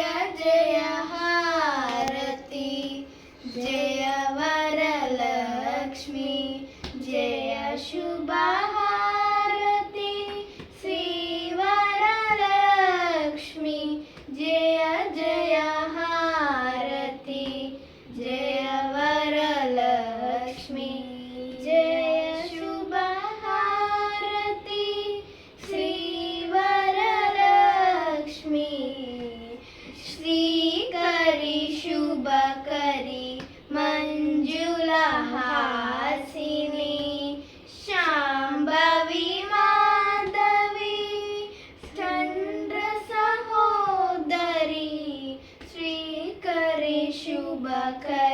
जय हारती जय वरलक्ष्मी जय शुभहारती श्री वरलक्ष्मी जय जय हारती जय वरलक्ष्मी जय शुभहारती श्री वरलक्ष्मी श्रीकरी शुभकरी मंजुलहासिनी शांभवी माधवी चंद्र सहोदरी श्रीकरी शुभकरी